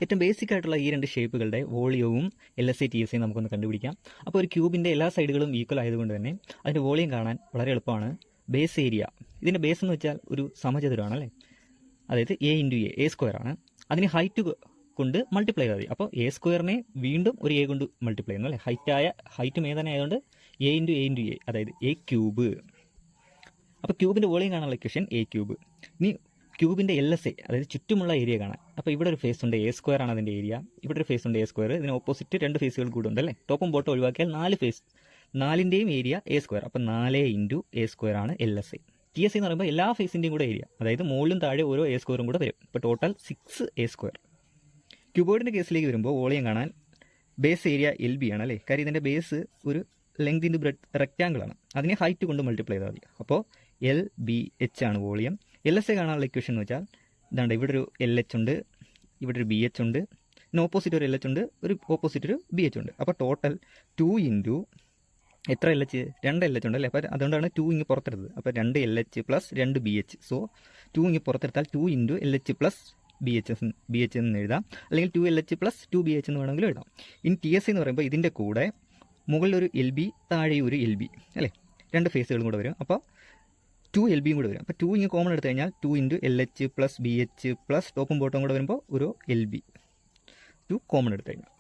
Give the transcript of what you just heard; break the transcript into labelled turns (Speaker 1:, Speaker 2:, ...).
Speaker 1: ഏറ്റവും ബേസിക് ആയിട്ടുള്ള ഈ രണ്ട് ഷേപ്പുകളുടെ വോളിയവും LSA TSA നമുക്കൊന്ന് കണ്ടുപിടിക്കാം. അപ്പോൾ ഒരു ക്യൂബിൻ്റെ എല്ലാ സൈഡുകളും ഈക്വൽ ആയതുകൊണ്ട് തന്നെ അതിൻ്റെ വോളിയം കാണാൻ വളരെ എളുപ്പമാണ്. ബേസ് ഏരിയ, ഇതിൻ്റെ ബേസ് എന്ന് വെച്ചാൽ ഒരു സമചതുരമാണ് അല്ലേ, അതായത് A സ്ക്വയർ ആണ്. അതിന് ഹൈറ്റ് കൊണ്ട് മൾട്ടിപ്ലൈ ചെയ്താൽ മതി. അപ്പോൾ A² വീണ്ടും ഒരു A കൊണ്ട് മൾട്ടിപ്ലൈ ചെയ്യുന്നു അല്ലേ, ഹൈറ്റും A തന്നെ ആയതുകൊണ്ട് A അതായത് A³. അപ്പോൾ ക്യൂബിൻ്റെ വോളിയം കാണാനുള്ള ഇക്വേഷൻ A³. ഇനി ക്യൂബിൻ്റെ LSA അതായത് ചുറ്റുമുള്ള ഏരിയ കാണാൻ. അപ്പോൾ ഇവിടെ ഒരു ഫേസ് ഉണ്ട്, A² ആണ് അതിൻ്റെ ഏരിയ. ഇവിടെ ഒരു ഫേസ് ഉണ്ട് A². ഇതിന് ഓപ്പോസിറ്റ് രണ്ട് ഫേസുകൾ കൂടെ ഉണ്ട് അല്ലേ. ടോപ്പും ബോട്ടും ഒഴിവാക്കിയാൽ 4 ഫേസ്, 4ൻ്റെയും ഏരിയ A². അപ്പോൾ 4 × A² ആണ് LSA. TSA എന്ന് പറയുമ്പോൾ എല്ലാ ഫേസിൻ്റെയും കൂടെ ഏരിയ, അതായത് മുകളിലും താഴെ ഓരോ A² കൂടെ വരും. ഇപ്പോൾ ടോട്ടൽ 6 A². ക്യൂബോർഡിൻ്റെ കേസിലേക്ക് വരുമ്പോൾ വോളിയം കാണാൻ ബേസ് ഏരിയ LB ആണ് അല്ലേ, കാര്യം ഇതിൻ്റെ ബേസ് ഒരു ലെങ്ത് ഇൻറ്റു ബ്രെഡ്ത്ത് റെക്റ്റാങ്കിൾ ആണ്. അതിനെ ഹൈറ്റ് കൊണ്ട് മൾട്ടിപ്ലൈ ചെയ്താൽ മതി. അപ്പോൾ LBH ആണ് വോളിയം. LSA കാണാനുള്ള ഇക്വേഷൻ എന്ന് വെച്ചാൽ ഇതാണ്ട്, ഇവിടെ ഒരു LH ഉണ്ട്, ഇവിടെ ഒരു BH ഉണ്ട്, പിന്നെ ഓപ്പോസിറ്റ് ഒരു LH ഉണ്ട്, ഒരു ഓപ്പോസിറ്റ് ഒരു BH ഉണ്ട്. അപ്പോൾ ടോട്ടൽ 2 × എത്ര LH? 2 LH ഉണ്ട് അല്ലേ. അപ്പോൾ അതുകൊണ്ടാണ് 2 ഇങ്ങ് പുറത്തെടുത്തത്. അപ്പോൾ 2 LH പ്ലസ് 2 BH. സോ 2 ഇങ്ങ് പുറത്തെടുത്താൽ 2 × LH പ്ലസ് BH എന്ന് എഴുതാം, അല്ലെങ്കിൽ 2 LH പ്ലസ് 2 BH എന്ന് വേണമെങ്കിലും എഴുതാം. ഇനി TSA എന്ന് പറയുമ്പോൾ ഇതിൻ്റെ കൂടെ മുകളിലൊരു LB താഴെ ഒരു LB അല്ലേ, രണ്ട് ഫേസുകളും കൂടെ വരും. അപ്പോൾ 2 LBയും കൂടെ വരും. അപ്പോൾ 2 ഇങ്ങ് കോമൺ എടുത്തു കഴിഞ്ഞാൽ 2 × LH പ്ലസ് BH പ്ലസ് ടോപ്പും ബോട്ടും കൂടെ വരുമ്പോൾ ഒരു LB 2 കോമൺ എടുത്തു കഴിഞ്ഞാൽ